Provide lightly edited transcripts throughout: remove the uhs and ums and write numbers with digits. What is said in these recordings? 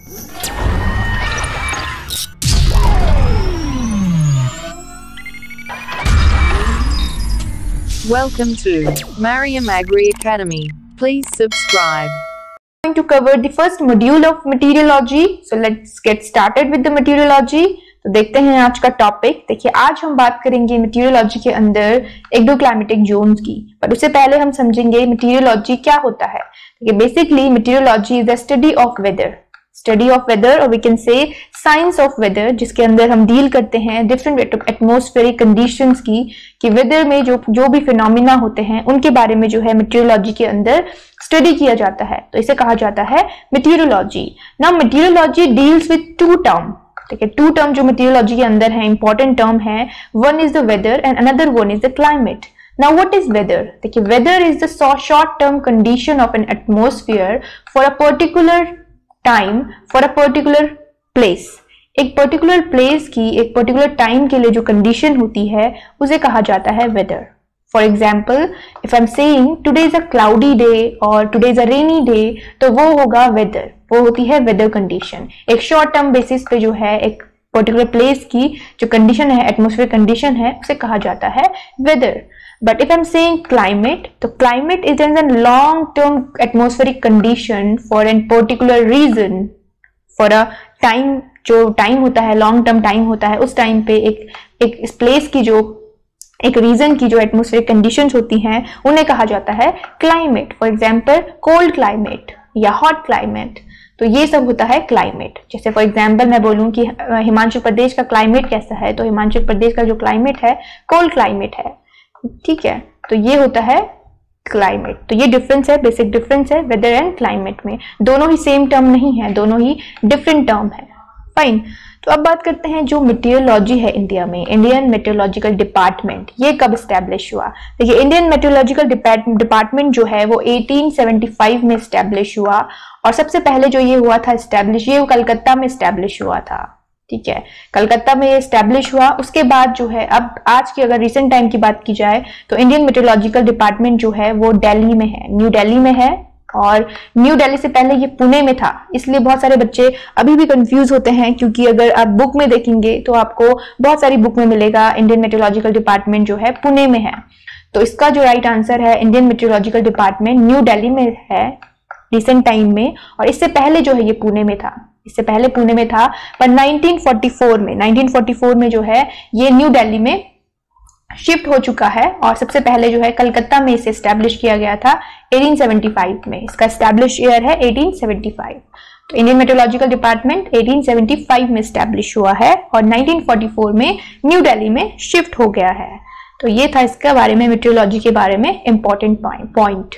Welcome to Mariam Agri Academy. Please subscribe. Going to cover the first module of meteorology. So let's get started with the meteorology. तो देखते हैं आज का topic. देखिए आज हम बात करेंगे meteorology के अंदर एग्रोक्लाइमेटिक जोन्स की, पर उससे पहले हम समझेंगे meteorology क्या होता है। देखिए basically meteorology is the study of weather, और we can say science of weather, जिसके अंदर हम डील करते हैं डिफरेंट एटमॉस्फेरिक कंडीशंस की, कि वेदर में जो भी फिनोमिना होते हैं उनके बारे में जो है मेटीरियोलॉजी के अंदर स्टडी किया जाता है, तो इसे कहा जाता है meteorology. Now meteorology deals with two term. देखिए टू टर्म जो मेटीरियोलॉजी के अंदर है, इंपॉर्टेंट टर्म है, one is the weather and another one is the climate. Now what is weather? देखिए weather is the short term condition of an atmosphere for a particular time for a particular place. एक particular place की एक particular time के लिए जो condition होती है उसे कहा जाता है weather. For example if I am saying today is a cloudy day और today is a rainy day, तो वो होगा वेदर, वो होती है वेदर कंडीशन। एक शॉर्ट टर्म बेसिस पे जो है एक पर्टिकुलर प्लेस की जो कंडीशन है, एटमोस्फेयर कंडीशन है, उसे कहा जाता है weather. But if I'm saying climate, तो climate is a long-term atmospheric condition for a particular reason, for a time, जो time होता है, long term time होता है, उस time पे एक इस place की जो एक रीजन की जो एटमोस्फेरिक कंडीशंस होती हैं उन्हें कहा जाता है climate. For example cold climate या हॉट क्लाइमेट, तो ये सब होता है क्लाइमेट। जैसे फॉर एग्जाम्पल मैं बोलूं कि हिमाचल प्रदेश का क्लाइमेट कैसा है, तो हिमाचल प्रदेश का जो क्लाइमेट है कोल्ड क्लाइमेट है, ठीक है, तो ये होता है क्लाइमेट। तो ये डिफरेंस है, बेसिक डिफरेंस है वेदर एंड क्लाइमेट में। दोनों ही सेम टर्म नहीं है, दोनों ही डिफरेंट टर्म है। फाइन, तो अब बात करते हैं जो मेटीरियोलॉजी है इंडिया में, इंडियन मेटीरियोलॉजिकल डिपार्टमेंट, ये कब स्टैब्लिश हुआ। देखिए इंडियन मेटीरियोलॉजिकल डिपार्टमेंट जो है वो 1875 में स्टैब्लिश हुआ, और सबसे पहले जो ये हुआ था स्टैब्लिश, ये कलकत्ता में स्टैब्लिश हुआ था, ठीक है, कलकत्ता में ये स्टैब्लिश हुआ। उसके बाद जो है अब आज की अगर रिसेंट टाइम की बात की जाए तो इंडियन मेट्रोलॉजिकल डिपार्टमेंट जो है वो दिल्ली में है, न्यू दिल्ली में है, और न्यू दिल्ली से पहले ये पुणे में था। इसलिए बहुत सारे बच्चे अभी भी कंफ्यूज होते हैं, क्योंकि अगर आप बुक में देखेंगे तो आपको बहुत सारी बुक में मिलेगा इंडियन मेट्रोलॉजिकल डिपार्टमेंट जो है पुणे में है। तो इसका जो राइट आंसर है Indian meteorological department new Delhi में है रिसेंट टाइम में, और इससे पहले जो है ये पुणे में था, इससे पहले पुणे में था। पर 1944 में जो है ये न्यू दिल्ली में शिफ्ट हो चुका है, और सबसे पहले जो है कलकत्ता में इसे एस्टैब्लिश किया गया था 1875 में। इसका एस्टैब्लिश ईयर है 1875। तो इंडियन मेट्रोलॉजिकल डिपार्टमेंट 1875 में एस्टैब्लिश हुआ है और 1944 में न्यू दिल्ली में शिफ्ट हो गया है। तो ये था इसके बारे में, मेट्रोलॉजी के बारे में इंपॉर्टेंट पॉइंट।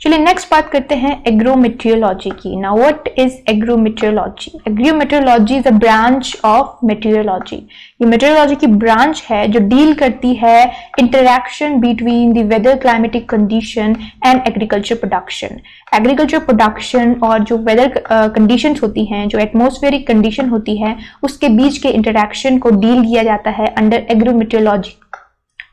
चलिए नेक्स्ट बात करते हैं एग्रोमेटीरियोलॉजी की। Now what is agrometeorology? Agrometeorology is a branch of meteorology. ये मेटीरियोलॉजी की ब्रांच है जो डील करती है interaction between the weather climatic condition and agriculture production. Agriculture production और जो वेदर कंडीशंस होती हैं, जो एटमॉस्फेरिक कंडीशन होती है, उसके बीच के इंटरैक्शन को डील किया जाता है अंडर एग्रोमेटीरियोलॉजी।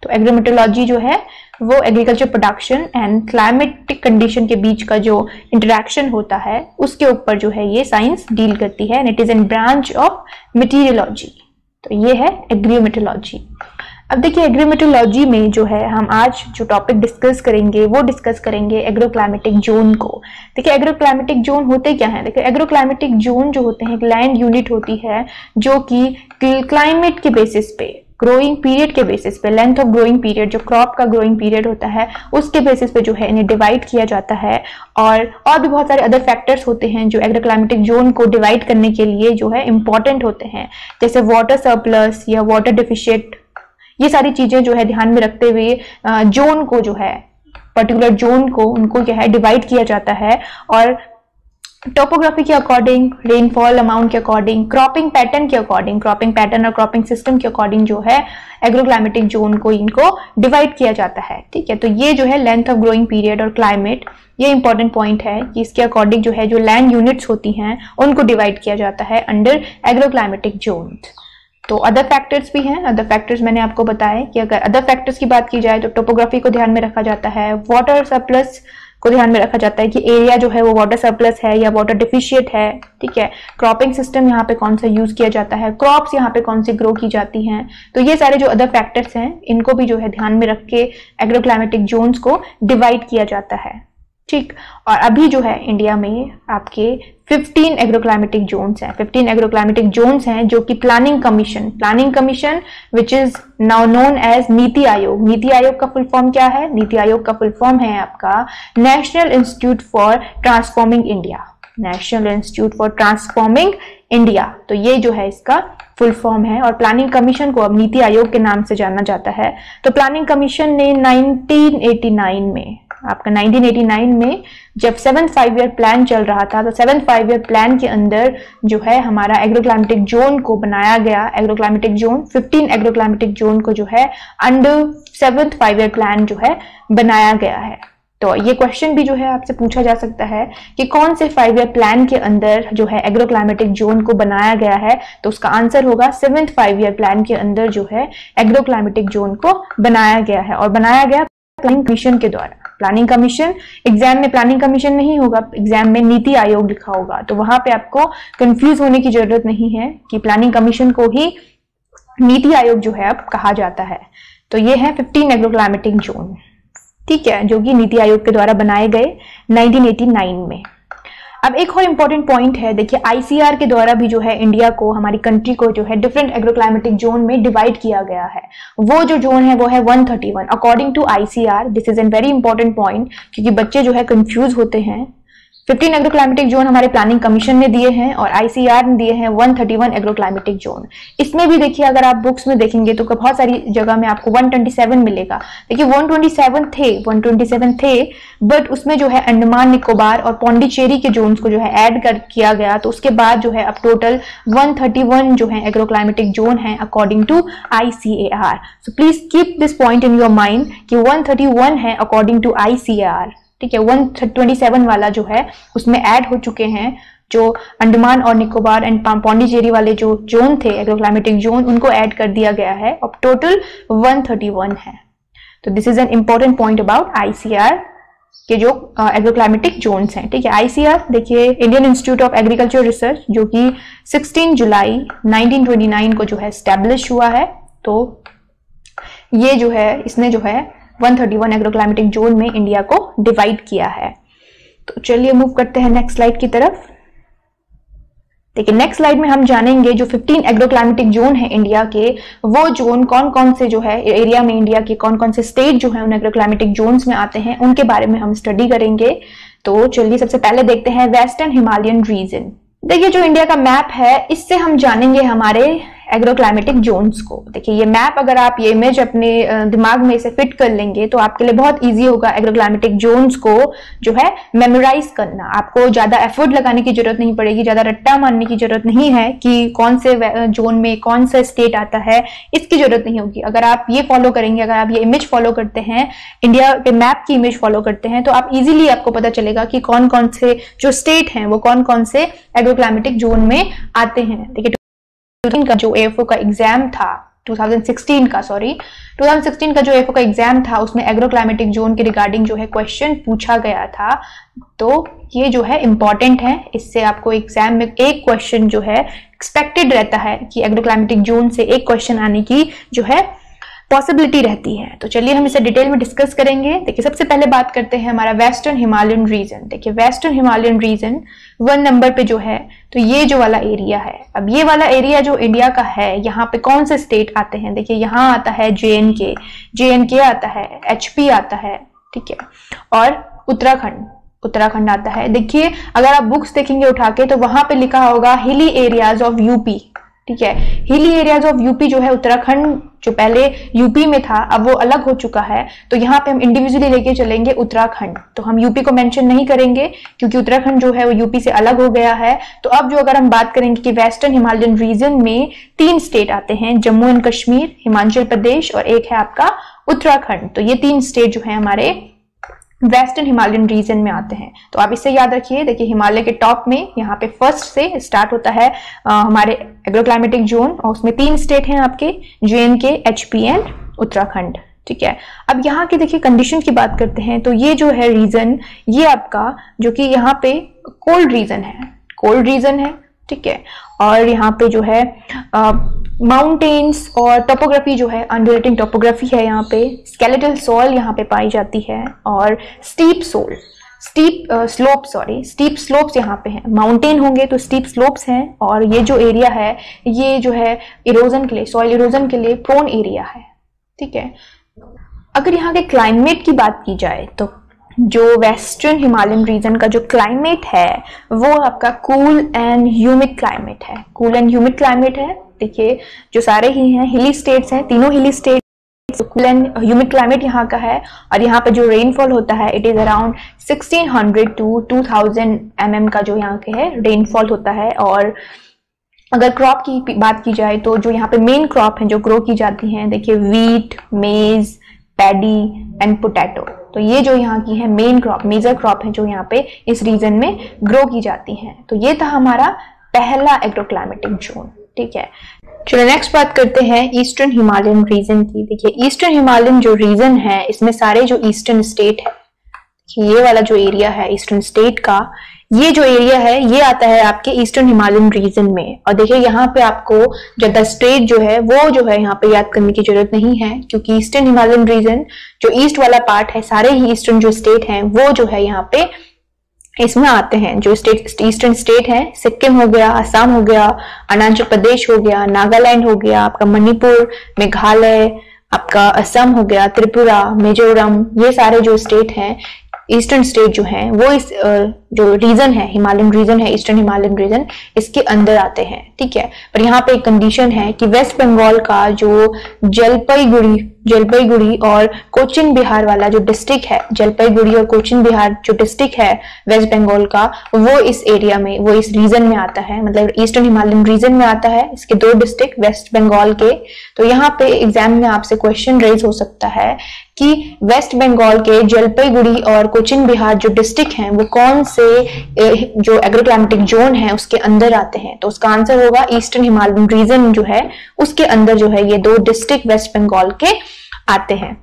तो एग्रोमेटीरियोलॉजी जो है वो agriculture production and climatic condition के बीच का जो इंटरैक्शन होता है उसके ऊपर जो है ये साइंस डील करती है, and it is an branch of meteorology. तो ये है एग्रोमेटीरियोलॉजी। अब देखिए एग्रोमेटीरियोलॉजी में जो है हम आज जो टॉपिक डिस्कस करेंगे वो डिस्कस करेंगे एग्रोक्लाइमेटिक जोन को। देखिए एग्रोक्लाइमेटिक जोन होते क्या हैं? देखिए एग्रोक्लाइमेटिक जोन जो होते हैं एक लैंड यूनिट होती है जो कि क्लाइमेट के बेसिस पे, ग्रोइंग पीरियड के बेसिस पे, लेंथ ऑफ ग्रोइंग पीरियड, जो क्रॉप का ग्रोइंग पीरियड होता है उसके बेसिस पे जो है इन्हें डिवाइड किया जाता है। और भी बहुत सारे अदर फैक्टर्स होते हैं जो एग्रोक्लाइमेटिक जोन को डिवाइड करने के लिए जो है इंपॉर्टेंट होते हैं, जैसे वाटर सरप्लस या वाटर डिफिशिएंट। ये सारी चीजें जो है ध्यान में रखते हुए जोन को जो है, पर्टिकुलर जोन को उनको जो है डिवाइड किया जाता है, और टोपोग्राफी के अकॉर्डिंग, रेनफॉल अमाउंट के अकॉर्डिंग, क्रॉपिंग पैटर्न के अकॉर्डिंग, क्रॉपिंग पैटर्न और क्रॉपिंग सिस्टम के अकॉर्डिंग जो है एग्रोक्लाइमेटिक जोन को इनको डिवाइड किया जाता है, ठीक है। तो ये जो है लेंथ ऑफ ग्रोइंग पीरियड और क्लाइमेट, ये इंपॉर्टेंट पॉइंट है कि इसके अकॉर्डिंग जो है जो लैंड यूनिट्स होती हैं उनको डिवाइड किया जाता है अंडर एग्रोक्लाइमेटिक जोन। तो अदर फैक्टर्स भी हैं, अदर फैक्टर्स मैंने आपको बताया कि अगर अदर फैक्टर्स की बात की जाए तो टोपोग्राफी को ध्यान में रखा जाता है, वाटर सरप्लस को ध्यान में रखा जाता है कि एरिया जो है वो वाटर सरप्लस है या वाटर डिफिशिएंट है, ठीक है। क्रॉपिंग सिस्टम यहाँ पे कौन सा यूज किया जाता है, क्रॉप्स यहाँ पे कौन सी ग्रो की जाती हैं। तो ये सारे जो अदर फैक्टर्स हैं इनको भी जो है ध्यान में रख के एग्रोक्लाइमेटिक जोन्स को डिवाइड किया जाता है, ठीक। और अभी जो है इंडिया में आपके 15 एग्रोक्लाइमेटिक जोन्स हैं, 15 एग्रोक्लाइमेटिक जोन्स हैं जो कि planning commission which is now known as Niti Aayog. NITI Aayog का फुल फॉर्म क्या है? नीति आयोग का फुल फॉर्म है आपका national institute for transforming India, national institute for transforming India. तो ये जो है इसका फुल फॉर्म है और प्लानिंग कमीशन को अब नीति आयोग के नाम से जाना जाता है। तो प्लानिंग कमीशन ने 1989 में, आपका 1989 में जब 7th 5 ईयर प्लान चल रहा था, तो 7th 5 ईयर प्लान के अंदर जो है हमारा एग्रोक्लाइमेटिक जोन को बनाया गया। एग्रोक्लाइमेटिक जोन 15 एग्रोक्लाइमेटिक जोन को जो है अंडर 7th 5 ईयर प्लान जो है बनाया गया है। तो ये क्वेश्चन भी जो है आपसे पूछा जा सकता है कि कौन से 5 ईयर प्लान के अंदर जो है एग्रोक्लाइमेटिक जोन को बनाया गया है, तो उसका आंसर होगा 7th 5 ईयर प्लान के अंदर जो है एग्रोक्लाइमेटिक जोन को बनाया गया है और बनाया गया प्लानिंग कमीशन के द्वारा। प्लानिंग कमीशन, एग्जाम में प्लानिंग कमीशन नहीं होगा, एग्जाम में नीति आयोग लिखा होगा, तो वहां पे आपको कंफ्यूज होने की जरूरत नहीं है कि प्लानिंग कमीशन को ही नीति आयोग जो है अब कहा जाता है। तो ये है 15 एग्रोक्लाइमेटिक जोन, ठीक है, जो कि नीति आयोग के द्वारा बनाए गए 1989 में। अब एक और इंपॉर्टेंट पॉइंट है, देखिए आईसीआर के द्वारा भी जो है इंडिया को, हमारी कंट्री को जो है डिफरेंट एग्रोक्लाइमेटिक जोन में डिवाइड किया गया है। वो जो जोन है वो है 131 according to ICR. This is an very important point क्योंकि बच्चे जो है कंफ्यूज होते हैं। 15 एग्रोक्लाइमेटिक जोन हमारे प्लानिंग कमीशन ने दिए हैं और आईसीआर ने दिए हैं 131 एग्रोक्लाइमेटिक जोन। इसमें भी देखिए अगर आप बुक्स में देखेंगे तो बहुत सारी जगह में आपको 127 मिलेगा। देखिए 127 थे बट उसमें जो है अंडमान निकोबार और पौंडीचेरी के जोन्स को जो है ऐड किया गया, तो उसके बाद जो है अब टोटल 131 जो है एग्रोक्लाइमेटिक जोन है according to ICAR. So please keep this point in your mind कि 131 है अकॉर्डिंग टू आईसीएआर, ठीक है। 127 वाला जो है उसमें ऐड हो चुके हैं जो अंडमान और निकोबार एंड पौंडीचेरी वाले जो जोन थे एग्रोक्लाइमेटिक जोन, उनको ऐड कर दिया गया है। अब टोटल 131 है। तो this is an important point about ICR के जो एग्रोक्लाइमेटिक जोन्स हैं, ठीक है। आईसीआर देखिए Indian institute of agriculture research जो कि 16 जुलाई 1929 को जो है स्टैब्लिश हुआ है। तो ये जो है इसने जो है 131 एग्रोक्लाइमेटिक जोन में इंडिया को डिवाइड किया है। तो चलिए मूव करते हैं नेक्स्ट स्लाइड की तरफ। देखिए नेक्स्ट स्लाइड में हम जानेंगे जो 15 एग्रोक्लाइमेटिक जोन है इंडिया के, वो जोन कौन कौन से जो है एरिया में इंडिया के कौन कौन से स्टेट जो है उन एग्रोक्लाइमेटिक जोन्स में आते हैं, उनके बारे में हम स्टडी करेंगे। तो चलिए सबसे पहले देखते हैं वेस्टर्न हिमालयन रीजन। देखिए जो इंडिया का मैप है इससे हम जानेंगे हमारे एग्रोक्लाइमेटिक जोन्स को। देखिए ये मैप अगर आप ये इमेज अपने दिमाग में इसे फिट कर लेंगे तो आपके लिए बहुत इजी होगा एग्रोक्लाइमेटिक जोन्स को जो है मेमोराइज करना। आपको ज्यादा एफर्ट लगाने की जरूरत नहीं पड़ेगी, ज्यादा रट्टा मारने की जरूरत नहीं है कि कौन से जोन में कौन सा स्टेट आता है, इसकी जरूरत नहीं होगी। अगर आप ये फॉलो करेंगे, अगर आप ये इमेज फॉलो करते हैं, इंडिया के मैप की इमेज फॉलो करते हैं, तो आप इजीली आपको पता चलेगा कि कौन कौन से जो स्टेट हैं वो कौन कौन से एग्रोक्लाइमेटिक जोन में आते हैं। देखिए का जो एएफओ का एग्जाम था 2016 का जो एएफओ का एग्जाम था उसमें एग्रोक्लाइमेटिक जोन के रिगार्डिंग जो है क्वेश्चन पूछा गया था। तो ये जो है इंपॉर्टेंट है, इससे आपको एग्जाम में एक क्वेश्चन जो है एक्सपेक्टेड रहता है कि एग्रोक्लाइमेटिक जोन से एक क्वेश्चन आने की जो है पॉसिबिलिटी रहती है। तो चलिए हम इसे डिटेल में डिस्कस करेंगे। देखिए सबसे पहले बात करते हैं हमारा वेस्टर्न हिमालयन रीजन। देखिए वेस्टर्न हिमालयन रीजन 1 नंबर पे जो है, तो ये जो वाला एरिया है, अब ये वाला एरिया जो इंडिया का है, यहाँ पे कौन से स्टेट आते हैं? देखिए यहाँ आता है जे.एन.के आता है, एचपी आता है, ठीक है, और उत्तराखंड आता है। देखिए अगर आप बुक्स देखेंगे उठा के तो वहां पे लिखा होगा हिली एरियाज ऑफ यूपी, ठीक है। हिली एरियाज ऑफ यूपी जो है उत्तराखंड जो पहले यूपी में था अब वो अलग हो चुका है, तो यहाँ पे हम इंडिविजुअली लेके चलेंगे उत्तराखंड। तो हम यूपी को मेंशन नहीं करेंगे क्योंकि उत्तराखंड जो है वो यूपी से अलग हो गया है। तो अब जो अगर हम बात करेंगे कि वेस्टर्न हिमालयन रीजन में 3 स्टेट आते हैं, जम्मू एंड कश्मीर, हिमाचल प्रदेश और एक है आपका उत्तराखंड। तो ये 3 स्टेट जो है हमारे वेस्टर्न हिमालयन रीजन में आते हैं। तो आप इससे याद रखिए। देखिए हिमालय के टॉप में यहाँ पे फर्स्ट से स्टार्ट होता है हमारे एग्रोक्लाइमेटिक जोन और उसमें 3 स्टेट हैं आपके, जे.एन.के, एचपी एंड उत्तराखंड, ठीक है। अब यहाँ की देखिए कंडीशन की बात करते हैं, तो ये जो है रीजन, ये आपका जो कि यहाँ पे कोल्ड रीजन है, कोल्ड रीजन है, ठीक है। और यहाँ पे जो है माउंटेन्स और टोपोग्राफी जो है अनड्यूलेटिंग टोपोग्राफी है, यहाँ पे स्केलेटल सॉइल यहाँ पे पाई जाती है, और स्टीप स्लोप्स यहाँ पे हैं। माउंटेन होंगे तो स्टीप स्लोप्स हैं, और ये जो एरिया है ये जो है इरोजन के लिए, सॉइल इरोजन के लिए प्रोन एरिया है, ठीक है। अगर यहाँ के क्लाइमेट की बात की जाए तो जो वेस्टर्न हिमालयन रीजन का जो क्लाइमेट है वो आपका कूल एंड ह्यूमिड क्लाइमेट है, कूल एंड ह्यूमिड क्लाइमेट है। देखिए जो सारे ही हैं हिली स्टेट्स हैं, तीनों हिली states, cool and humid climate यहाँ का है। और यहाँ पे जो रेनफॉल होता है it is around 1600 to 2000 mm का जो यहाँ के है रेनफॉल होता है। और अगर क्रॉप की बात की जाए तो जो यहाँ पे मेन क्रॉप है जो ग्रो की जाती हैं, देखिए वीट, मेज, पैडी एंड पोटैटो, तो ये जो यहाँ की है मेन क्रॉप, मेजर क्रॉप है जो यहाँ पे इस रीजन में ग्रो की जाती हैं। तो ये था हमारा पहला एग्रोक्लाइमेटिक जोन, ठीक है। चलो नेक्स्ट बात करते हैं ईस्टर्न हिमालयन रीजन की। देखिए ईस्टर्न हिमालयन जो रीजन है इसमें सारे जो ईस्टर्न स्टेट है, ये वाला जो एरिया है ईस्टर्न स्टेट का, ये जो एरिया है ये आता है आपके ईस्टर्न हिमालयन रीजन में। और देखिए यहाँ पे आपको ज्यादा स्टेट जो है वो जो है यहाँ पे याद करने की जरूरत नहीं है, क्योंकि ईस्टर्न हिमालयन रीजन जो ईस्ट वाला पार्ट है, सारे ही ईस्टर्न जो स्टेट हैं वो जो है यहाँ पे इसमें आते हैं। जो स्टेट ईस्टर्न स्टेट है, सिक्किम हो गया, असम हो गया, अरुणाचल प्रदेश हो गया, नागालैंड हो गया, आपका मणिपुर, मेघालय, आपका असम हो गया, त्रिपुरा, मिजोरम, ये सारे जो स्टेट हैं ईस्टर्न स्टेट जो हैं वो इस जो रीजन है हिमालयन रीजन है, ईस्टर्न हिमालयन रीजन, इसके अंदर आते हैं, ठीक है। पर यहाँ पे एक कंडीशन है कि वेस्ट बंगाल का जो जलपाईगुड़ी और कोचिन बिहार वाला जो डिस्ट्रिक्ट है, जलपाईगुड़ी और कोचिन बिहार जो डिस्ट्रिक्ट है वेस्ट बंगाल का, वो इस एरिया में, वो इस रीजन में आता है, मतलब ईस्टर्न हिमालयन रीजन में आता है। इसके दो डिस्ट्रिक्ट वेस्ट बंगाल के। तो यहाँ पे एग्जाम में आपसे क्वेश्चन रेज हो सकता है कि वेस्ट बंगाल के जलपाईगुड़ी और कोचिन बिहार जो डिस्ट्रिक्ट हैं वो कौन से जो एग्रोक्लाइमेटिक जोन है उसके अंदर आते हैं। तो उसका आंसर होगा ईस्टर्न हिमालयन रीजन जो है उसके अंदर जो है ये दो डिस्ट्रिक्ट वेस्ट बंगाल के आते हैं।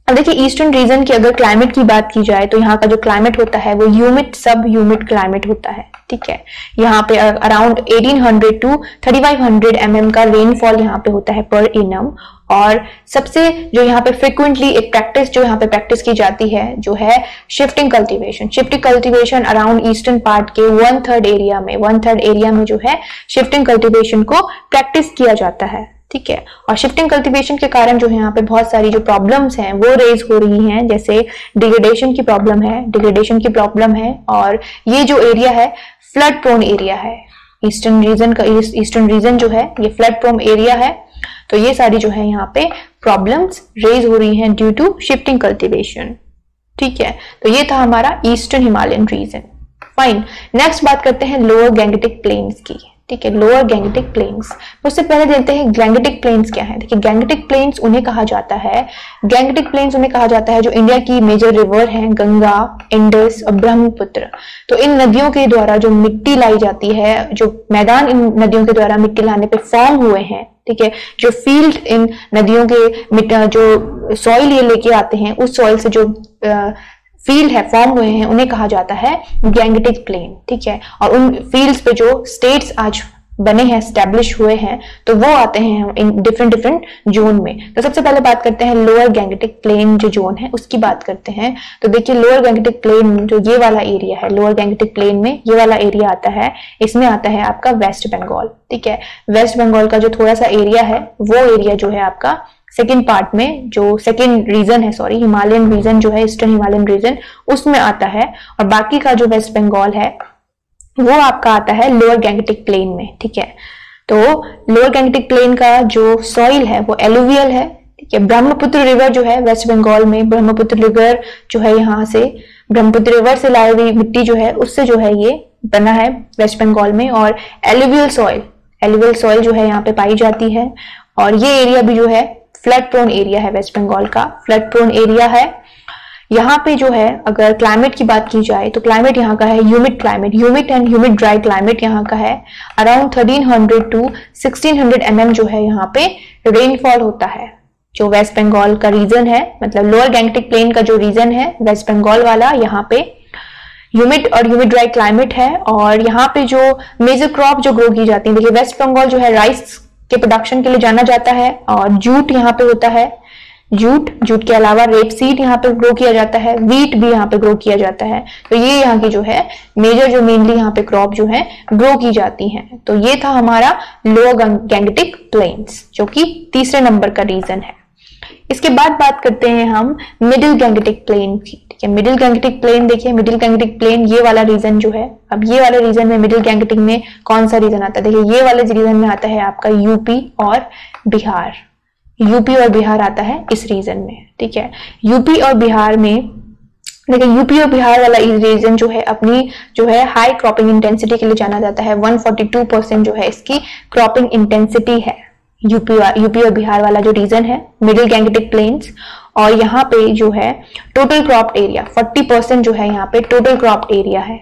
अब देखिए ईस्टर्न रीजन की अगर क्लाइमेट की बात की जाए तो यहाँ का जो क्लाइमेट होता है वो ह्यूमिड सब ह्यूमिड क्लाइमेट होता है, ठीक है। यहाँ पे अराउंड 1800 to 3500 mm का रेनफॉल यहाँ पे होता है पर एनम। और सबसे जो यहाँ पे फ्रिक्वेंटली एक प्रैक्टिस जो यहाँ पे प्रैक्टिस की जाती है जो है shifting cultivation around eastern part के 1/3 एरिया में जो है शिफ्टिंग कल्टीवेशन को प्रैक्टिस किया जाता है, ठीक है। और शिफ्टिंग कल्टीवेशन के कारण जो है यहाँ पे बहुत सारी जो प्रॉब्लम्स हैं वो रेज हो रही हैं, जैसे डिग्रेडेशन की प्रॉब्लम है और ये जो एरिया है फ्लड प्रोन एरिया है। ईस्टर्न रीजन जो है ये फ्लड प्रोन एरिया है। तो ये सारी जो है यहाँ पे प्रॉब्लम्स रेज हो रही हैं ड्यू टू शिफ्टिंग कल्टीवेशन, ठीक है। तो ये था हमारा eastern Himalayan region. Fine, next बात करते हैं लोअर गैंगेटिक प्लेन्स की, ठीक है। लोअर गैंगेटिक प्लेन्स, उससे पहले देखते हैं गैंगेटिक प्लेन्स क्या है। देखिए गैंगेटिक प्लेन्स उन्हें कहा जाता है जो इंडिया की मेजर रिवर हैं, गंगा, इंडस और ब्रह्मपुत्र। तो इन नदियों के द्वारा जो मिट्टी लाई जाती है, जो मैदान इन नदियों के द्वारा मिट्टी लाने पे फॉर्म हुए हैं, ठीक है, जो फील्ड इन नदियों के जो सॉइल ये लेके आते हैं, उस सॉइल से जो फील्ड है फॉर्म हुए हैं उन्हें कहा जाता है गैंगेटिक प्लेन, ठीक है। और उन फील्ड्स पे जो स्टेट्स आज बने हैं, स्टैब्लिश हुए हैं, तो वो आते हैं इन डिफरेंट जोन में। तो सबसे पहले बात करते हैं लोअर गैंगेटिक प्लेन जो जोन है उसकी बात करते हैं। तो देखिए लोअर गैंगेटिक प्लेन जो ये वाला एरिया है, लोअर गैंगेटिक प्लेन में ये वाला एरिया आता है, इसमें आता है आपका वेस्ट बंगाल, ठीक है। वेस्ट बंगाल का जो थोड़ा सा एरिया है वो एरिया जो है आपका सेकेंड पार्ट में, जो सेकेंड रीजन है, सॉरी, हिमालयन रीजन जो है, ईस्टर्न हिमालयन रीजन, उसमें आता है। और बाकी का जो वेस्ट बंगाल है वो आपका आता है लोअर गैंगेटिक प्लेन में, ठीक है। तो लोअर गैंगेटिक प्लेन का जो सॉइल है वो एलुवियल है, ठीक है। ब्रह्मपुत्र रिवर जो है वेस्ट बंगाल में, ब्रह्मपुत्र रिवर जो है यहाँ से ब्रह्मपुत्र रिवर से लाई हुई मिट्टी जो है उससे जो है ये बना है वेस्ट बंगाल में। और एलुवियल सॉइल जो है यहाँ पे पाई जाती है। और ये एरिया भी जो है फ्लड प्रोन एरिया है, वेस्ट बंगाल का फ्लड प्रोन एरिया है। यहाँ पे जो है अगर क्लाइमेट की बात की जाए तो क्लाइमेट यहाँ का है humid and humid dry climate यहाँ का है। अराउंड 1300 to 1600 mm जो है यहाँ पे रेनफॉल होता है, जो वेस्ट बंगाल का रीजन है, मतलब लोअर गैंगटिक प्लेन का जो रीजन है वेस्ट बंगाल वाला, यहाँ पे ह्यूमिड और ह्यूमिड ड्राई क्लाइमेट है। और यहाँ पे जो मेजर क्रॉप जो ग्रो की जाती है, देखिए वेस्ट बंगाल जो है राइस के प्रोडक्शन के लिए जाना जाता है, और जूट यहाँ पे होता है, जूट के अलावा रेप सीड यहाँ पे ग्रो किया जाता है, व्हीट भी यहाँ पे ग्रो किया जाता है। तो ये यहाँ की जो है मेजर जो मेनली यहाँ पे क्रॉप जो है ग्रो की जाती हैं। तो ये था हमारा लोअर गैंगटिक प्लेन्स, जो कि तीसरे नंबर का रीजन है। इसके बाद बात करते हैं हम मिडिल गैंगटिक प्लेन की। ठीक है, मिडिल गैंगटिक प्लेन देखिए, मिडिल गैंगटिक प्लेन ये वाला रीजन जो है, अब ये वाले रीजन में मिडिल गैंगटिक में कौन सा रीजन आता है, देखिए ये वाले रीजन में आता है आपका यूपी और बिहार। यूपी और बिहार आता है इस रीजन में। ठीक है, यूपी और बिहार में देखिए, यूपी और बिहार वाला रीजन जो है अपनी जो है हाई क्रॉपिंग इंटेंसिटी के लिए जाना जाता है। 142% जो है इसकी क्रॉपिंग इंटेंसिटी है यूपी और बिहार वाला जो रीजन है मिडिल गैंगटिक प्लेन्स। और यहाँ पे जो है टोटल क्रॉप्ड एरिया 40% जो है यहाँ पे टोटल क्रॉप्ड एरिया है।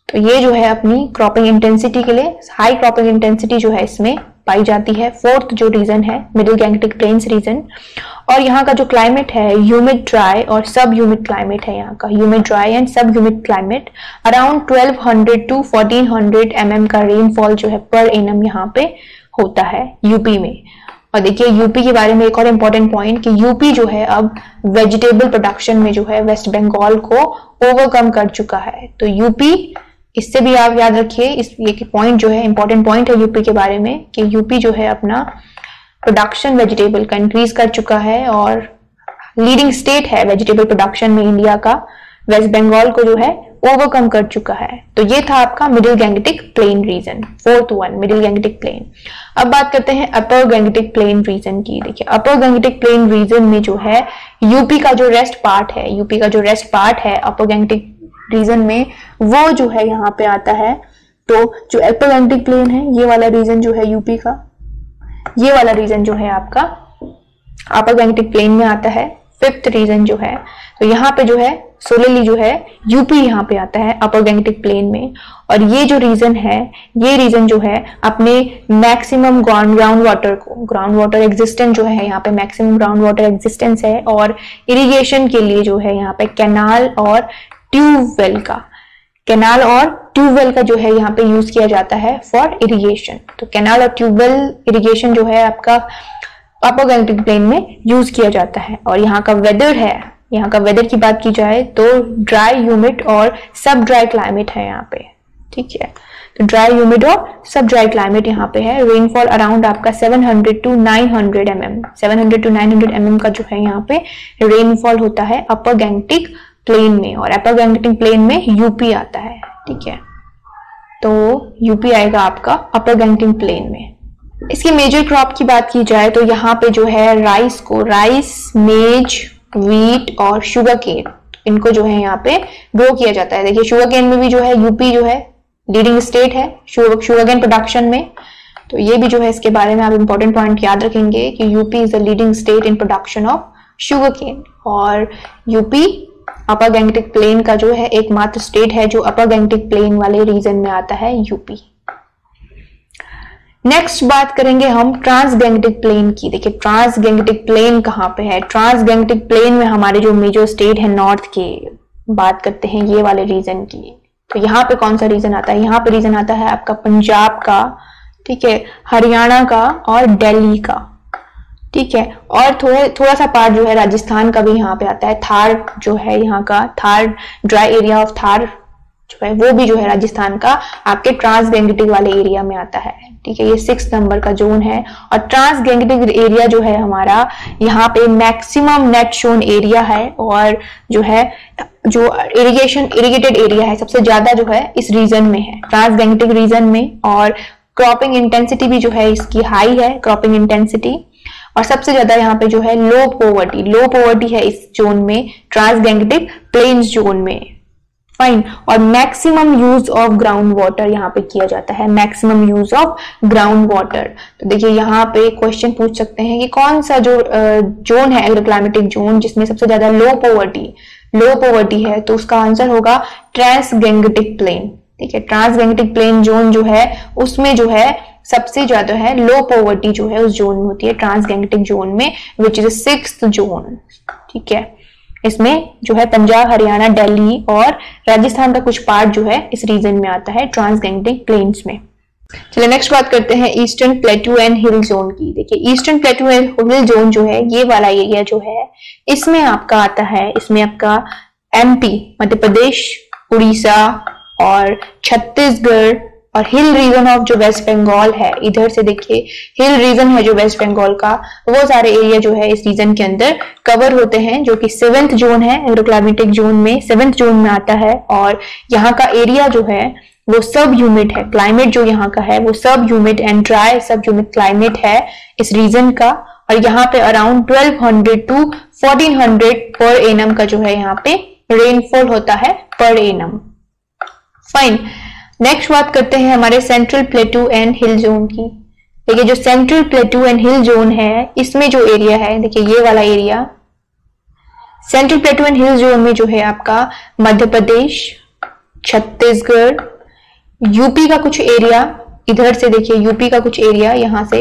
तो ये जो है अपनी क्रॉपिंग इंटेंसिटी के लिए हाई क्रॉपिंग इंटेंसिटी जो है इसमें पाई जाती है। फोर्थ जो रीजन है मिडिल गैंगटिक प्लेन्स रीजन। और यहाँ का जो क्लाइमेट है ह्यूमिड ड्राई और सब ह्यूमिड क्लाइमेट है, यहाँ का ह्यूमिड ड्राई एंड सब humid climate. Around 1200 to 1400 mm का रेनफॉल जो है पर एनम यहाँ पे होता है यूपी में। और देखिए यूपी के बारे में एक और इम्पोर्टेंट पॉइंट कि यूपी जो है अब वेजिटेबल प्रोडक्शन में जो है वेस्ट बंगाल को ओवरकम कर चुका है। तो यूपी, इससे भी आप याद रखिए, इस ये पॉइंट जो है इंपॉर्टेंट पॉइंट है यूपी के बारे में कि यूपी जो है अपना प्रोडक्शन वेजिटेबल का इंक्रीज कर चुका है और लीडिंग स्टेट है वेजिटेबल प्रोडक्शन में इंडिया का। वेस्ट बंगाल को जो है ओवरकम कर चुका है। तो ये था आपका middle Gangetic plain region, fourth one middle Gangetic plain. अब बात करते हैं अपर गैंगटिक प्लेन रीजन की। देखिए अपर गैंगटिक प्लेन रीजन में जो है यूपी का जो रेस्ट पार्ट है, यूपी का जो रेस्ट पार्ट है अपर गैंगटिक रीजन में, वो जो है यहाँ पे आता है। तो जो अपर गैंगटिक प्लेन है ये वाला रीजन जो है यूपी का, ये वाला रीजन जो है आपका अपर गैंगटिक प्लेन में आता है। फिफ्थ रीजन जो है, तो यहाँ पे जो है सोलरली जो है यूपी यहाँ पे आता है अपर गैंगटिक प्लेन में। और ये जो रीजन है, ये रीजन जो है अपने मैक्सिमम ग्राउंड वाटर को, ग्राउंड वाटर एग्जिस्टेंस जो है यहाँ पे मैक्सिमम ग्राउंड वाटर एग्जिस्टेंस है। और इरिगेशन के लिए जो है यहाँ पे कैनाल और ट्यूबवेल का, कैनाल और ट्यूबवेल का जो है यहाँ पे यूज किया जाता है फॉर इरिगेशन। तो कैनाल और ट्यूबवेल इरिगेशन जो है आपका अपर गैंगटिक प्लेन में यूज किया जाता है। और यहाँ का वेदर है, यहाँ का वेदर की बात की जाए तो ड्राई ह्यूमिड और सब ड्राई क्लाइमेट है यहाँ पे। ठीक है, तो ड्राई ह्यूमिड और सब ड्राई क्लाइमेट यहाँ पे है। रेनफॉल अराउंड आपका 700 to 900 mm, 700 to 900 mm का जो है यहाँ पे रेनफॉल होता है अपर गैंगटिक प्लेन में। और अपर गैंगटिक प्लेन में यूपी आता है। ठीक है, तो यूपी आएगा आपका अपर गैंगटिक प्लेन में। इसकी मेजर क्रॉप की बात की जाए तो यहाँ पे जो है राइस को, राइस, मेज, व्हीट और शुगर केन, इनको जो है यहाँ पे ग्रो किया जाता है। देखिए शुगर केन में भी जो है यूपी जो है लीडिंग स्टेट है शुगर केन प्रोडक्शन में। तो ये भी जो है इसके बारे में आप इंपॉर्टेंट पॉइंट याद रखेंगे कि UP is the leading state in production of sugar cane. और यूपी अपर गैंगटिक प्लेन का जो है एकमात्र स्टेट है जो अपर गैंगटिक प्लेन वाले रीजन में आता है, यूपी। नेक्स्ट बात करेंगे हम ट्रांस गैंगटिक प्लेन की। देखिए ट्रांस गैंगटिक प्लेन कहाँ पे है। ट्रांस गैंगटिक प्लेन में हमारे जो मेजर स्टेट है नॉर्थ के, बात करते हैं ये वाले रीजन की। तो यहाँ पे कौन सा रीजन आता है, यहाँ पे रीजन आता है आपका पंजाब का, ठीक है, हरियाणा का और दिल्ली का। ठीक है, और थोड़ा सा पार्ट जो है राजस्थान का भी यहाँ पे आता है। थार जो है यहाँ का, Thar dry area of Thar जो है वो भी जो है राजस्थान का आपके ट्रांस गैंगटिक वाले एरिया में आता है। ठीक है, ये 6 नंबर का जोन है। और ट्रांस गैंगटिक एरिया जो है हमारा, यहाँ पे मैक्सिमम नेट शोन एरिया है और जो है जो इरिगेटेड एरिया है सबसे ज्यादा जो है इस रीजन में है, ट्रांस गैंगटिक रीजन में। और क्रॉपिंग इंटेंसिटी भी जो है इसकी हाई है, क्रॉपिंग इंटेंसिटी। और सबसे ज्यादा यहाँ पे जो है लो पॉवर्टी है इस जोन में, ट्रांस गैंगटिक प्लेन्स जोन में। फाइन। और maximum use of ground water यहाँ पे किया जाता है, maximum use of ground water. तो देखिए यहाँ पे क्वेश्चन पूछ सकते हैं कि कौन सा जो जोन है एग्रो क्लाइमेटिक जोन जिसमें सबसे ज्यादा लो पॉवर्टी है, तो उसका आंसर होगा ट्रांस गैंगटिक प्लेन। ठीक है। ट्रांसगैंगटिक प्लेन जोन जो है उसमें जो है सबसे ज्यादा है लो पॉवर्टी जो है उस जोन में होती है, ट्रांसगैंगटिक जोन में, विच इज 6th जोन। ठीक है, इसमें जो है पंजाब, हरियाणा, दिल्ली और राजस्थान का कुछ पार्ट जो है इस रीजन में आता है ट्रांसगैंगटिक प्लेन्स में। चलिए नेक्स्ट बात करते हैं ईस्टर्न प्लेटू एंड हिल जोन की। देखिए ईस्टर्न प्लेटू एंड हिल जोन जो है ये वाला एरिया जो है इसमें आपका आता है, इसमें आपका एमपी मध्य प्रदेश, उड़ीसा और छत्तीसगढ़ और हिल रीजन ऑफ जो वेस्ट बंगाल है, इधर से देखिए हिल रीजन है जो वेस्ट बंगाल का, वो सारे एरिया जो है इस रीजन के अंदर कवर होते हैं, जो कि 7th जोन है एग्रोक्लाइमेटिक जोन में, 7th जोन में आता है। और यहाँ का एरिया जो है वो सब ह्यूमिड है, क्लाइमेट जो यहाँ का है वो सब humid and dry sub humid climate है इस रीजन का। और यहाँ पे अराउंड 1200 to 1400 पर एनम का जो है यहाँ पे रेनफॉल होता है पर एनम। फाइन, नेक्स्ट बात करते हैं हमारे central plateau and hill zone की। देखिए जो central plateau and hill zone है इसमें जो एरिया है, देखिए ये वाला area central plateau and hill zone में जो है आपका मध्य प्रदेश, छत्तीसगढ़, यूपी का कुछ एरिया, इधर से देखिए यूपी का कुछ एरिया, यहाँ से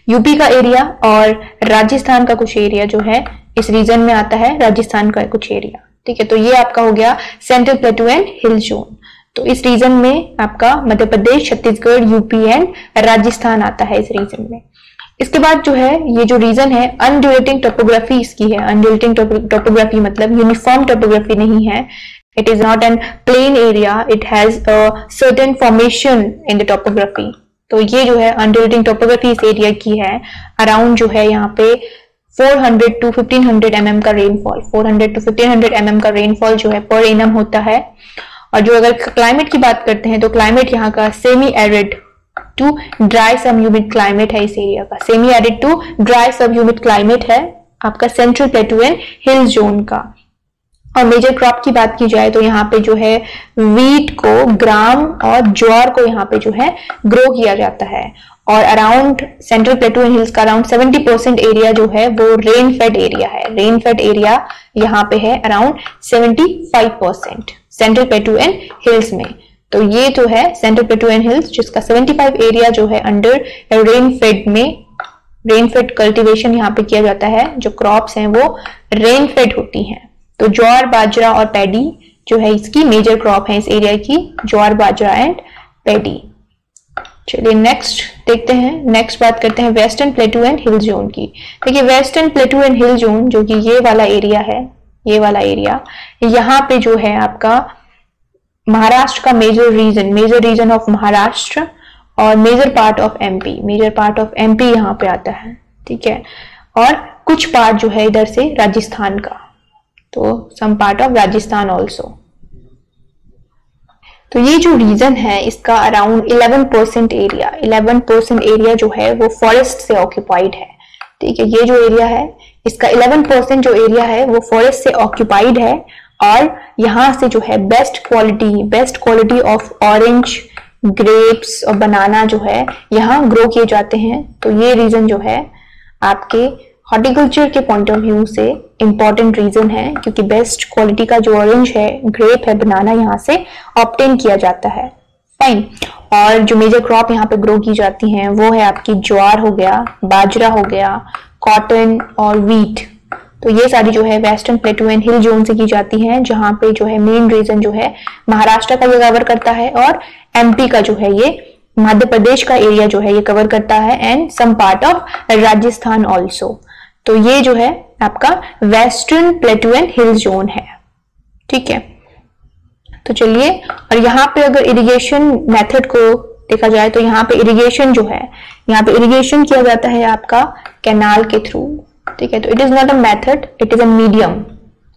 यूपी का एरिया और राजस्थान का कुछ एरिया जो है इस रीजन में आता है, राजस्थान का कुछ एरिया। ठीक है, तो ये आपका हो गया central plateau and hill zone. तो इस रीजन में आपका मध्य प्रदेश, छत्तीसगढ़, यूपी एंड राजस्थान आता है इस रीजन में। इसके बाद जो है ये जो रीजन है अनड्यूलेटिंग टोपोग्राफी इसकी है। अनड्यूलेटिंग टोपोग्राफी मतलब यूनिफॉर्म टोपोग्राफी नहीं है, it is not an plain area, it has a certain formation in the topography। तो ये जो है undulating topography इस एरिया की है। अराउंड जो है यहाँ पे 400 to 1500 mm का रेनफॉल, 400 to 1500 mm का रेनफॉल जो है पर एनम होता है। और जो अगर क्लाइमेट की बात करते हैं तो क्लाइमेट यहाँ का semi arid to dry sub humid climate है इस एरिया का, semi arid to dry sub humid climate है आपका central plateau and hill zone का। और मेजर क्रॉप की बात की जाए तो यहाँ पे जो है वीट को, ग्राम और ज्वार को यहाँ पे जो है ग्रो किया जाता है। और around central plateau and hills का अराउंड 70% एरिया जो है वो रेन फेड एरिया है। रेन फेड एरिया यहाँ पे है around 75% central plateau and hills में। तो ये जो है सेंट्रल प्लेटू एंड हिल्स जिसका 75 एरिया जो है अंडर रेन फेड में, रेन फेड कल्टिवेशन यहाँ पे किया जाता है। जो क्रॉप्स हैं वो रेन फेड होती हैं। तो ज्वार, बाजरा और पैडी जो है इसकी मेजर क्रॉप है इस एरिया की, ज्वार, बाजरा एंड पैडी। चलिए नेक्स्ट देखते हैं, नेक्स्ट बात करते हैं western plateau and hill zone की। देखिए western plateau and hill zone जो कि ये वाला एरिया है, ये वाला एरिया, यहाँ पे जो है आपका महाराष्ट्र का मेजर रीजन ऑफ महाराष्ट्र और major part of MP, major part of MP यहाँ पे आता है। ठीक है, और कुछ पार्ट जो है इधर से राजस्थान का, तो some part of Rajasthan also. तो ये जो रीजन है इसका अराउंड 11% एरिया, 11% एरिया जो है वो फॉरेस्ट से ऑक्यूपाइड है। ठीक है, ये जो एरिया है इसका 11% जो एरिया है वो फॉरेस्ट से ऑक्यूपाइड है। और यहाँ से जो है best quality of orange, grapes और बनाना जो है यहाँ ग्रो किए जाते हैं। तो ये रीजन जो है आपके हॉर्टिकल्चर के पॉइंट ऑफ व्यू से इंपॉर्टेंट रीजन है, क्योंकि बेस्ट क्वालिटी का जो ऑरेंज है, ग्रेप है, बनाना यहाँ से ऑब्टेन किया जाता है। फाइन, और जो मेजर क्रॉप यहाँ पे ग्रो की जाती हैं वो है आपकी ज्वार हो गया, बाजरा हो गया, कॉटन और व्हीट। तो ये सारी जो है western plateau and hill zone से की जाती हैं, जहाँ पे जो है मेन रीजन जो है महाराष्ट्र का ये कवर करता है और एमपी का जो है ये मध्य प्रदेश का एरिया जो है ये कवर करता है and some part of Rajasthan also. तो ये जो है आपका western plateau and hill zone है। ठीक है, तो चलिए, और यहाँ पे अगर इरिगेशन मेथड को देखा जाए तो यहाँ पे इरिगेशन जो है, यहाँ पे इरिगेशन किया जाता है आपका कैनाल के थ्रू। ठीक है, तो it is not a method, it is a medium.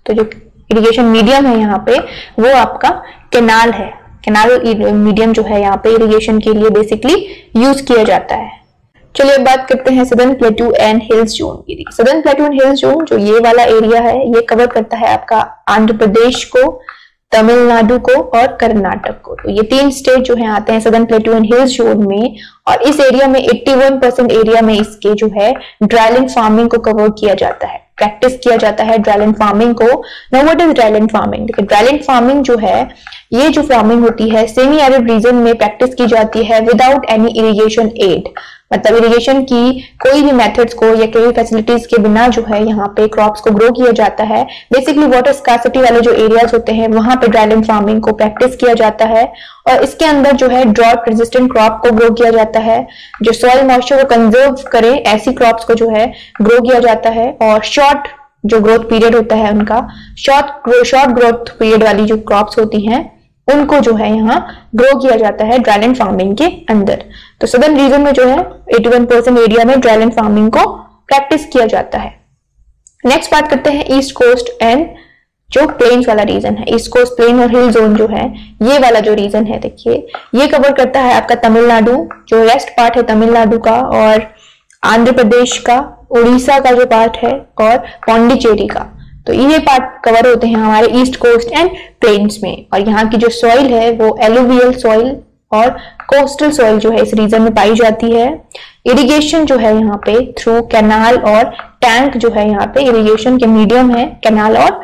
तो जो इरिगेशन मीडियम है यहाँ पे वो आपका कैनाल है। कैनाल मीडियम जो है यहाँ पे इरिगेशन के लिए बेसिकली यूज किया जाता है। चलिए अब बात करते हैं southern plateau and hills zone की। Southern plateau and hills zone जो ये वाला एरिया है ये कवर करता है आपका आंध्र प्रदेश को, तमिलनाडु को और कर्नाटक को। तो ये 3 स्टेट जो है आते हैं southern plateau and hills zone में। और इस एरिया में 81% एरिया में इसके जो है ड्राईलैंड फार्मिंग को कवर किया जाता है, प्रैक्टिस किया जाता है ड्राईलैंड फार्मिंग को। Now what is dryland farming? देखिए ड्राईलैंड फार्मिंग जो है ये जो फार्मिंग होती है सेमी एरिड रीजन में प्रैक्टिस की जाती है विदाउट एनी इरिगेशन एड, मतलब इरिगेशन की कोई भी मेथड्स को या कोई फैसिलिटीज के बिना जो है यहाँ पे क्रॉप्स को ग्रो किया जाता है। बेसिकली वाटर स्कार्सिटी वाले जो एरियाज होते हैं वहां पे ड्राईलैंड फार्मिंग को प्रैक्टिस किया जाता है और इसके अंदर जो है ड्रॉट रेजिस्टेंट क्रॉप को ग्रो किया जाता है, जो सॉइल मॉइस्चर को कंजर्व करे ऐसी क्रॉप्स को जो है ग्रो किया जाता है। और शॉर्ट जो ग्रोथ पीरियड होता है उनका शॉर्ट ग्रोथ पीरियड वाली जो क्रॉप्स होती हैं उनको जो है यहाँ ग्रो किया जाता है ड्राईलैंड फार्मिंग के अंदर। तो सदर्न रीजन में जो है 81% एरिया में ड्राईलैंड फार्मिंग को प्रैक्टिस किया जाता है। नेक्स्ट बात करते हैं ईस्ट कोस्ट एंड जो प्लेन्स वाला रीजन है। ईस्ट कोस्ट प्लेन और हिल जोन जो है ये वाला जो रीजन है देखिए ये कवर करता है आपका तमिलनाडु, जो वेस्ट पार्ट है तमिलनाडु का, और आंध्र प्रदेश का, उड़ीसा का जो पार्ट है, और पौंडीचेरी का। तो ये पार्ट कवर होते हैं हमारे ईस्ट कोस्ट एंड प्लेन्स में। और यहाँ की जो सॉइल है वो एलुवियल सॉइल और कोस्टल सॉइल जो है इस रीजन में पाई जाती है। इरिगेशन जो है यहाँ पे थ्रू कैनाल और टैंक जो है यहाँ पे इरिगेशन के मीडियम है, कैनाल और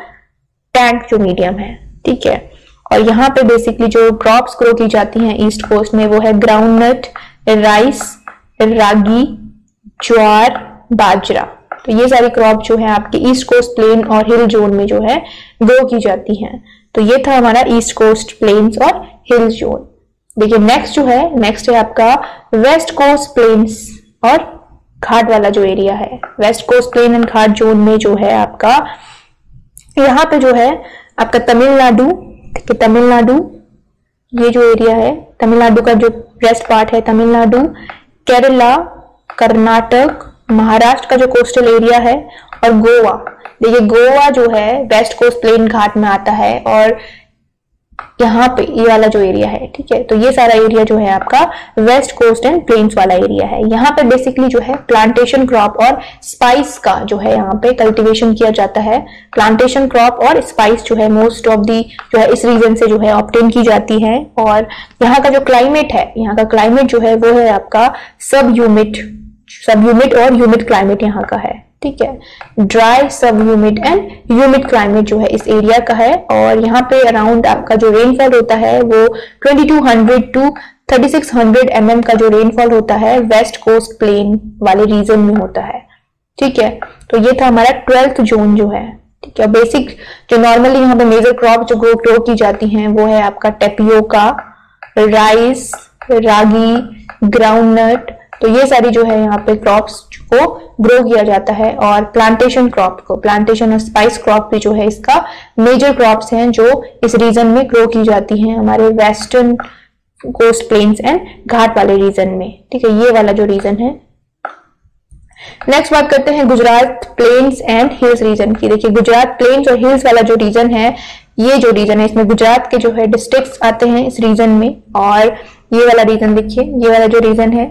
टैंक जो मीडियम है, ठीक है। और यहाँ पे बेसिकली जो क्रॉप्स ग्रो की जाती हैं ईस्ट कोस्ट में वो है ग्राउंडनट, राइस, रागी, ज्वार, बाजरा। तो ये सारी क्रॉप जो है आपकी ईस्ट कोस्ट प्लेन और हिल जोन में जो है ग्रो की जाती हैं। तो ये था हमारा ईस्ट कोस्ट प्लेन्स और हिल जोन। देखिए नेक्स्ट है आपका वेस्ट कोस्ट प्लेन्स और घाट वाला जो एरिया है। West coast plain and ghat zone में जो है आपका यहाँ पे जो है आपका तमिलनाडु, ये जो एरिया है तमिलनाडु का जो वेस्ट पार्ट है, तमिलनाडु, केरला, कर्नाटक, महाराष्ट्र का जो कोस्टल एरिया है, और गोवा। देखिए गोवा जो है वेस्ट कोस्ट प्लेन घाट में आता है और यहाँ पे ये वाला जो एरिया है, ठीक है। तो ये सारा एरिया जो है आपका वेस्ट कोस्ट एंड प्लेन्स वाला एरिया है। यहाँ पे बेसिकली जो है प्लांटेशन क्रॉप और स्पाइस का जो है यहाँ पे कल्टीवेशन किया जाता है। प्लांटेशन क्रॉप और स्पाइस जो है मोस्ट ऑफ दी जो है इस रीजन से जो है ऑब्टेन की जाती है। और यहाँ का जो क्लाइमेट है, यहाँ का क्लाइमेट जो है वो है आपका सब ह्यूमिड और ह्यूमिड क्लाइमेट यहाँ का है, ठीक है। Dry, sub humid and humid climate जो है इस एरिया का है। और यहाँ पे अराउंड आपका जो रेनफॉल होता है वो 2200 टू 3600 mm का जो रेनफॉल होता है वेस्ट कोस्ट प्लेन वाले रीजन में होता है, ठीक है। तो ये था हमारा 12th जोन जो है, ठीक है। बेसिक जो नॉर्मली यहाँ पे मेजर क्रॉप जो ग्रो की जाती हैं वो है आपका टेपियोका, राइस, रागी, ग्राउंडनट। तो ये सारी जो है यहाँ पे क्रॉप्स को ग्रो किया जाता है। और प्लांटेशन क्रॉप को, प्लांटेशन और स्पाइस क्रॉप भी जो है इसका मेजर क्रॉप्स हैं जो इस रीजन में ग्रो की जाती हैं हमारे वेस्टर्न कोस्ट प्लेन्स एंड घाट वाले रीजन में, ठीक है। ये वाला जो रीजन है। नेक्स्ट बात करते हैं Gujarat plains and hills region की। देखिए गुजरात प्लेन्स और हिल्स वाला जो रीजन है, ये जो रीजन है इसमें गुजरात के जो है डिस्ट्रिक्ट्स आते हैं इस रीजन में। और ये वाला रीजन देखिए, ये वाला जो रीजन है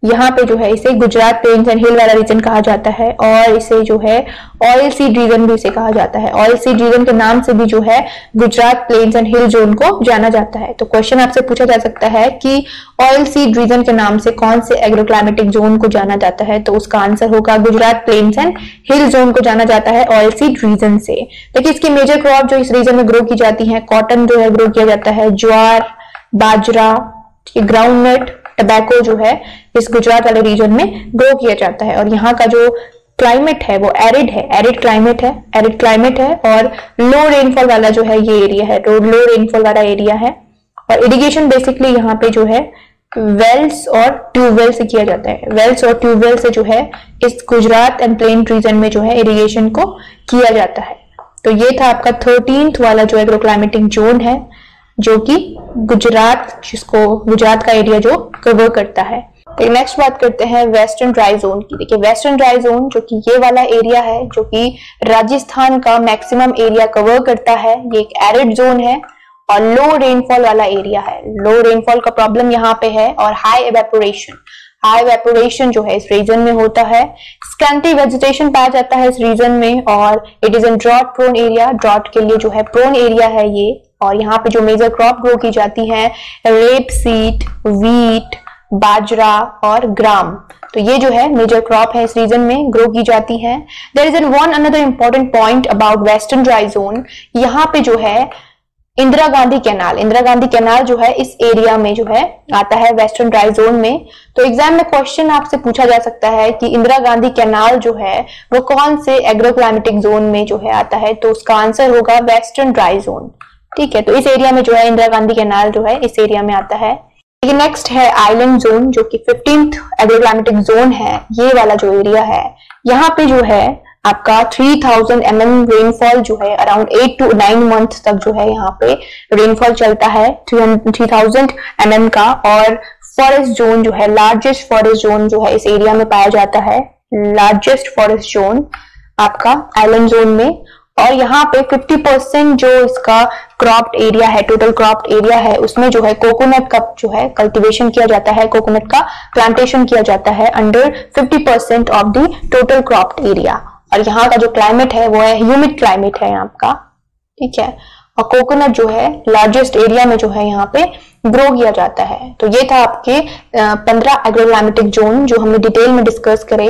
यहाँ पे जो है इसे गुजरात प्लेन्स एंड हिल वाला रीजन कहा जाता है। और इसे जो है ऑयल सीड रीजन भी इसे कहा जाता है। ऑयल सीड रीजन के नाम से भी जो है Gujarat plains and hill zone को जाना जाता है। तो क्वेश्चन आपसे पूछा जा सकता है कि ऑयल सीड रीजन के नाम से कौन से एग्रोक्लाइमेटिक जोन को जाना जाता है, तो उसका आंसर होगा Gujarat plains and hill zone को जाना जाता है ऑयल सीड रीजन से। देखिए इसकी मेजर क्रॉप जो इस रीजन में ग्रो की जाती है, कॉटन जो है ग्रो किया जाता है, ज्वार, बाजरा, ग्राउंडनट, टबैको जो है इस गुजरात वाले रीजन में ग्रो किया जाता है। और यहाँ का जो क्लाइमेट है वो एरिड है, एरिड क्लाइमेट है और लो रेनफॉल वाला जो है ये एरिया है, लो रेनफॉल वाला एरिया है। और इरिगेशन बेसिकली यहाँ पे जो है वेल्स और ट्यूबवेल से किया जाता है। वेल्स और ट्यूबवेल से जो है इस गुजरात एंड प्लेन रीजन में जो है इरिगेशन को किया जाता है। तो ये था आपका 13th वाला जो एग्रोक्लाइमेटिक जोन है जो कि गुजरात का एरिया जो कवर करता है। नेक्स्ट बात करते हैं वेस्टर्न ड्राई जोन की। देखिए वेस्टर्न ड्राई जोन जो कि ये वाला एरिया है जो कि राजस्थान का मैक्सिमम एरिया कवर करता है। ये एक एरिड जोन है और लो रेनफॉल वाला एरिया है। लो रेनफॉल का प्रॉब्लम यहाँ पे है और हाई एवेपोरेशन जो है इस रीजन में होता है। स्कैंटी वेजिटेशन पाया जाता है इस रीजन में और it is an drought prone area, drought के लिए जो है प्रोन एरिया है ये। और यहाँ पे जो मेजर क्रॉप ग्रो की जाती है रेप सीड, वीट, बाजरा और ग्राम। तो ये जो है मेजर क्रॉप है इस रीजन में ग्रो की जाती है। There is one another important point about western dry zone. यहाँ पे जो है इंदिरा गांधी कैनाल। इंदिरा गांधी कैनाल जो है इस एरिया में जो है आता है, वेस्टर्न ड्राई जोन में। तो एग्जाम में क्वेश्चन आपसे पूछा जा सकता है कि इंदिरा गांधी कैनाल जो है वो कौन से एग्रोक्लाइमेटिक जोन में जो है आता है, तो उसका आंसर होगा वेस्टर्न ड्राई जोन। ठीक है, तो इस एरिया में जो है इंदिरा गांधी कैनाल जो है इस एरिया में आता है। नेक्स्ट है आइलैंड जोन, जो कि 15th एग्रोक्लाइमेटिक जोन है। ये वाला जो एरिया है यहाँ पे जो है आपका 3000 mm रेनफॉल जो है अराउंड 8 to 9 मंथ तक जो है यहाँ पे रेनफॉल चलता है 3000 mm का। और फॉरेस्ट जोन जो है, लार्जेस्ट फॉरेस्ट जोन जो है इस एरिया में पाया जाता है, लार्जेस्ट फॉरेस्ट जोन आपका आइलैंड जोन में। और यहाँ पे 50% जो इसका क्रॉप्ड एरिया है, टोटल क्रॉप्ड एरिया है, उसमें जो है कोकोनट का जो है कल्टीवेशन किया जाता है, कोकोनट का प्लांटेशन किया जाता है under 50% of the total cropped area. और यहाँ का जो क्लाइमेट है वो है ह्यूमिड क्लाइमेट है यहाँ का। ठीक है, और कोकोनट जो है लार्जेस्ट एरिया में जो है यहाँ पे ग्रो किया जाता है। तो ये था आपके 15 एग्रोक्लाइमेटिक जोन जो हमने डिटेल में डिस्कस करे।